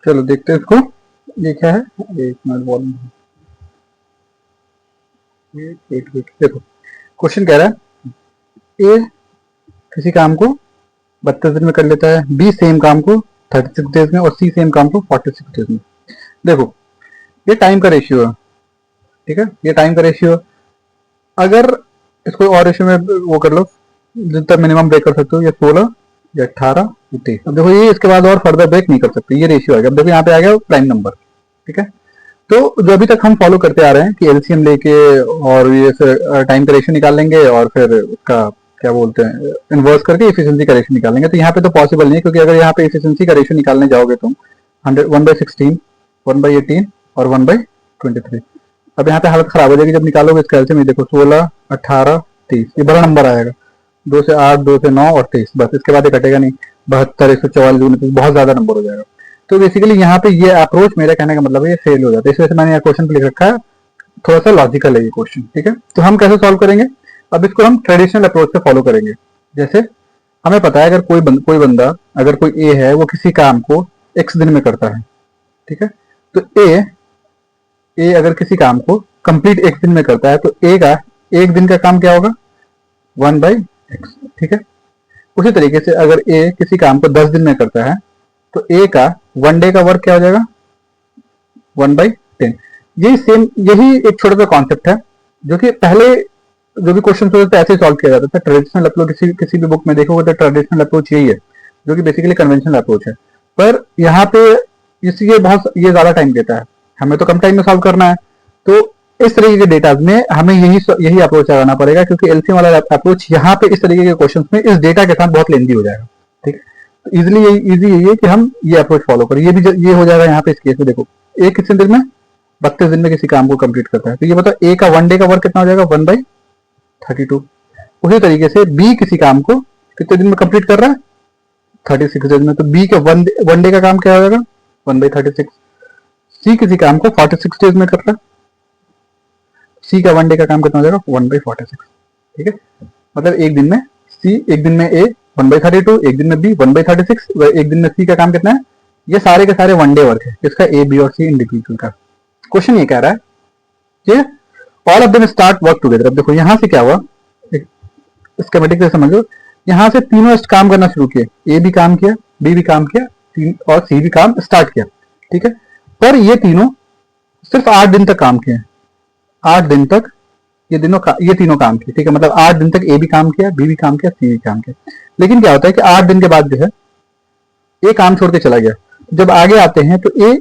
चलो देखते हैं इसको। ये क्या है, एक मिनट वॉल्यूम, देखो क्वेश्चन कह रहा है ए किसी काम को 32 दिन में कर लेता है, बी सेम काम को 36 डेज में और सी सेम काम को 46 डेज में। देखो ये टाइम का रेशियो है, ठीक है, ये टाइम का रेशियो। अगर इसको और रेशियो में वो कर लो जितना मिनिमम ब्रेक कर सकते हो, ये 16 या 18 या 23। अब देखो ये इसके बाद और फर्दर ब्रेक नहीं कर सकते, ये रेशियो आएगा। अब देखो यहाँ पे आ गया प्राइम नंबर, ठीक है। तो जो अभी तक हम फॉलो करते आ रहे हैं कि एलसीएम लेके और ये टाइम का रेशियो निकाल लेंगे और फिर उसका क्या बोलते हैं इन्वर्स करके एफिशिएंसी का रेशियो निकालेंगे, तो यहाँ पे तो पॉसिबल नहीं है, क्योंकि अगर यहाँ पे एफिशिएंसी का रेशियो निकालने जाओगे तुम 1/16, 1/18 और 1/23, अब यहाँ पे हालत खराब हो जाएगी जब निकालोगे इसका एलसीएम। में देखो 16, 18, 30, ये बड़ा नंबर आएगा, 2 से 8, 2 से 9 और 23, बस इसके बाद ये कटेगा नहीं। 72, 144, 29, बहुत ज्यादा नंबर हो जाएगा। तो बेसिकली यहाँ पे ये अप्रोच, मेरा कहने का मतलब है, ये फेल हो जाता है। इस वजह से मैंने यहाँ क्वेश्चन पे लिख रखा है, थोड़ा सा लॉजिकल है ये क्वेश्चन, ठीक है। तो हम कैसे सॉल्व करेंगे, अब इसको हम ट्रेडिशनल अप्रोच से फॉलो करेंगे। जैसे हमें पता है अगर कोई बंदा अगर कोई ए है वो किसी काम को x दिन में करता है, ठीक है, तो ए अगर किसी काम को कंप्लीट x दिन में करता है तो ए का एक दिन का काम क्या होगा, 1/x, ठीक है। उसी तरीके से अगर ए किसी काम को 10 दिन में करता है तो ए का 1 डे का वर्क क्या हो जाएगा, 1/10। यही एक छोटा सा कॉन्सेप्ट है जो कि पहले जो भी क्वेश्चन होते थे ऐसे सॉल्व किया जाता था। ट्रेडिशनल अप्रोच किसी भी बुक में देखोगे तो ट्रेडिशनल अप्रोच यही है, जो कि बेसिकली कन्वेंशनल अप्रोच है। पर यहाँ पे इसलिए ये ज्यादा टाइम देता है, हमें तो कम टाइम में सॉल्व करना है, तो इस तरीके के डेटा में हमें यही अप्रोच लगाना पड़ेगा, क्योंकि एलसीएम वाला अप्रोच यहाँ पे इस तरीके के क्वेश्चन में इस डेटा के साथ बहुत लेंदी हो जाएगा, ठीक है। इजिली इजी यही है कि हम ये अप्रोच फॉलो करें। ये हो जाएगा यहाँ पे इस केस में। देखो ए कितने दिन में, 32 दिन में किसी काम को कंप्लीट करता है, तो ये बताओ ए का 1 डे का वर्क कितना हो जाएगा, 1/32। उसी तरीके से बी किसी काम को कितने दिन में कंप्लीट कर रहा है, 36 डेज में, तो बी का 1 डे का काम क्या हो जाएगा, 1/36। सी किसी काम को 46 डेज में कर रहा है, सी का 1 डे का काम कितना हो जाएगा, 1/46, ठीक है। मतलब एक दिन में सी, एक दिन में ए 1/32, एक दिन में बी 1/36, एक दिन में सी का काम कितना है। ये सारे के सारे 1 डे वर्क है इसका, ए बी और सी इंडिविजुअल का। क्वेश्चन ये कह रहा है कि all of them start work together. अब देखो यहां से क्या हुआ, स्कीमेटिक से समझो, यहां से तीनों काम करना शुरू किए, ए भी काम किया, बी भी काम किया और सी भी काम स्टार्ट किया, ठीक है। पर ये तीनों सिर्फ 8 दिन तक काम किए, 8 दिन तक ये तीनों काम किए, ठीक है। मतलब 8 दिन तक ए भी काम किया, बी भी काम किया, सी भी काम किया। लेकिन क्या होता है कि 8 दिन के बाद जो है ए काम छोड़ के चला गया। जब आगे आते हैं तो ए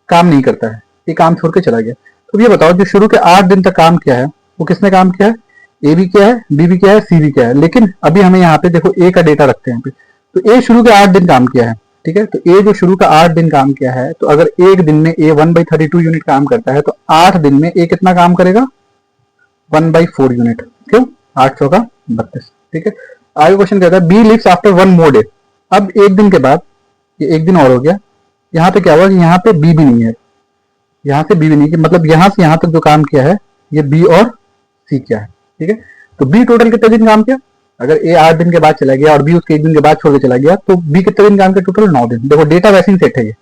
काम नहीं करता है, ये काम छोड़ के चला गया। तो ये बताओ जो शुरू के 8 दिन तक काम किया है वो किसने काम किया है, ए भी किया है, बी भी किया है, सी भी किया है। लेकिन अभी हमें यहाँ पे देखो ए का डेटा रखते हैं यहाँ पे, तो ए शुरू के 8 दिन काम किया है, ठीक है। तो ए जो शुरू का 8 दिन काम किया है, तो अगर एक दिन में ए 1/32 यूनिट काम करता है तो 8 दिन में ए कितना काम करेगा, 1/4 यूनिट। क्यों, 8 चौका 32, ठीक है। आगे क्वेश्चन कहता है B lives after 1 more day. अब एक दिन के बाद, ये एक दिन और हो गया, यहाँ पे क्या हुआ कि यहाँ पे बी भी नहीं है, यहाँ से बी भी नहीं है, मतलब यहाँ से यहाँ तक जो काम किया है ये बी और सी किया है, ठीक है। तो बी टोटल कितने दिन काम किया, अगर ए 8 दिन के बाद चला गया और बी उसके 1 दिन के बाद छोड़ के चला गया, तो बी कितने दिन काम किया, टोटल 9 दिन। देखो डेटा वैसे ही सेट है ये,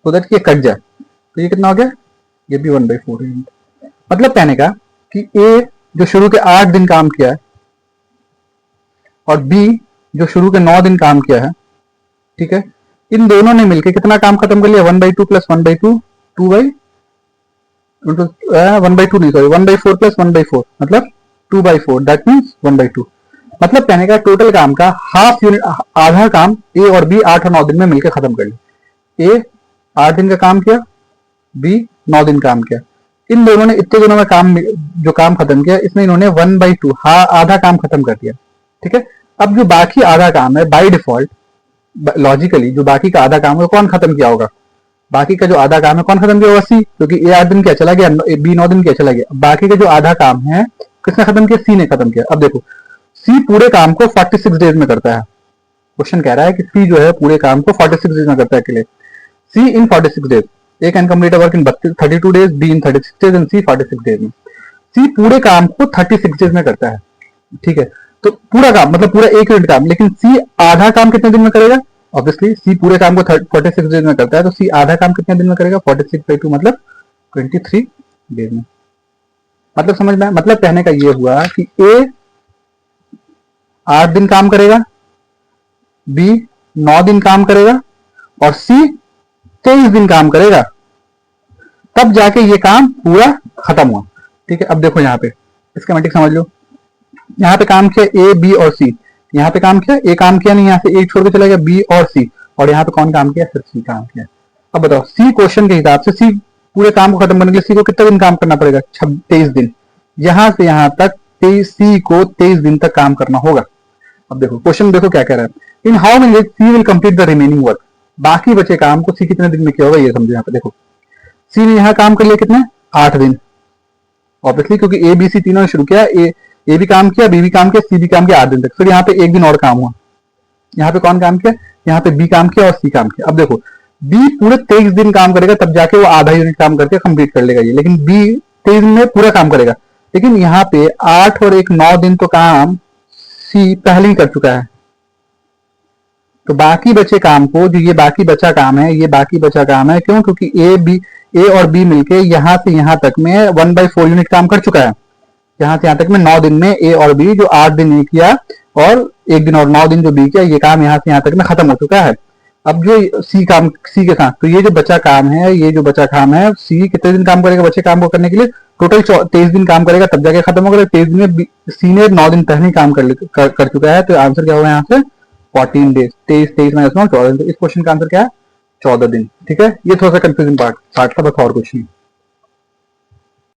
तो दैट ये कट जाए, तो ये कितना हो गया, ये भी 1/4 यूनिट। मतलब कहने का कि ए जो शुरू के 8 दिन काम किया है और बी जो शुरू के 9 दिन काम किया है, ठीक है, इन दोनों ने मिलकर कितना काम खत्म कर लिया, 1/2 प्लस 1/2, 1/2 नहीं, सॉरी 1/4 प्लस 1/4 मतलब 2/4, दैट मीन्स 1/2। मतलब कहने का टोटल काम का हाफ यूनिट, आधा काम ए और बी 8 और 9 दिन में मिलकर खत्म कर लिया। ए 8 दिन का काम किया, बी 9 दिन काम किया, इन दोनों ने इतने दिनों में जो काम खत्म किया, इसमें इन्होंने 1/2 आधा काम खत्म कर दिया, ठीक है। अब जो बाकी आधा काम है बाय डिफॉल्ट लॉजिकली जो बाकी का आधा काम है कौन खत्म किया होगा, बाकी का जो आधा काम है कौन खत्म किया होगा, सी, क्योंकि ए 8 दिन क्या चला गया, बी 9 दिन क्या चला गया। बाकी का जो आधा काम है किसने खत्म किया, सी ने खत्म किया। अब देखो सी पूरे काम को 46 डेज में करता है। क्वेश्चन कह रहा है कि सी जो है पूरे काम को 46 डेज में करता है अकेले। C in 46 days, A can complete work in 32 days, B in 36 days and C 46 days में। सी पूरे काम को 36 डेज में करता है, ठीक है। तो पूरा काम मतलब पूरा 1 यूनिट काम, लेकिन सी आधा काम कितने दिन में करेगा, ऑब्वियसली सी पूरे काम को 46 डेज में करता है, तो सी आधा काम कितने दिन में करेगा, 46/2 मतलब 23 डेज में। मतलब समझ में, मतलब कहने का ये हुआ कि ए 8 दिन काम करेगा, बी 9 दिन काम करेगा और सी 23 दिन काम करेगा, तब जाके ये काम पूरा खत्म हुआ। ठीक है, अब देखो यहाँ पे स्कीमेटिक समझ लो। यहाँ पे काम किया ए बी और सी, यहाँ पे काम किया ए, काम किया नहीं, यहाँ से एक छोड़ के चला गया बी और सी, और यहाँ पे कौन काम किया, सिर्फ सी काम किया। अब बताओ सी क्वेश्चन के हिसाब से सी पूरे काम को खत्म करने के लिए सी को कितना दिन काम करना पड़ेगा, 23 दिन। यहां से यहां तक सी को 23 दिन तक काम करना होगा। अब देखो क्वेश्चन देखो क्या कह रहा है, in how many days C will complete the remaining work. बाकी बचे काम को सी कितने दिन में किया होगा, ये समझो। यहाँ पे देखो सी ने यहाँ काम कर लिया कितने, 8 दिन, ऑब्वियसली क्योंकि ए बी सी तीनों ने शुरू किया, ए भी काम किया, बी भी काम किया, सी भी काम किया 8 दिन तक। फिर यहाँ पे एक दिन और काम हुआ, यहाँ पे कौन काम किया, यहाँ पे बी काम किया और सी काम किया। अब देखो बी पूरे 23 दिन काम करेगा, तब जाके वो आधा यूनिट काम करके कंप्लीट कर लेगा ये, लेकिन बी 23 दिन में पूरा काम करेगा। लेकिन यहाँ पे 8 और 1 9 दिन तो काम सी पहले ही कर चुका है, तो बाकी बचे काम को, जो ये बाकी बचा काम है, ये बाकी बचा काम है, क्यों, क्योंकि ए और बी मिलके यहां से यहां तक में 1/4 यूनिट काम कर चुका है। यहां से यहां तक में 9 दिन में ए और बी, जो 8 दिन ए किया और 1 दिन और 9 दिन जो बी किया, ये काम यहां से यहां तक में खत्म हो चुका है। अब जो सी के साथ, तो ये जो बचा काम है, ये जो बचा काम है, सी कितने दिन काम करेगा बचे काम को करने के लिए, टोटल 23 दिन काम करेगा, तब जाके खत्म होगा। 23 दिन में सी ने 9 दिन पहले ही काम कर चुका है, तो आंसर क्या होगा यहाँ से 14 डेज। 23 -9 14 दिन। तो इस क्वेश्चन का आंसर क्या है, 14 दिन। ठीक है, ये थोड़ा सा कंफ्यूजिंग पार्ट था, बस और कुछ नहीं।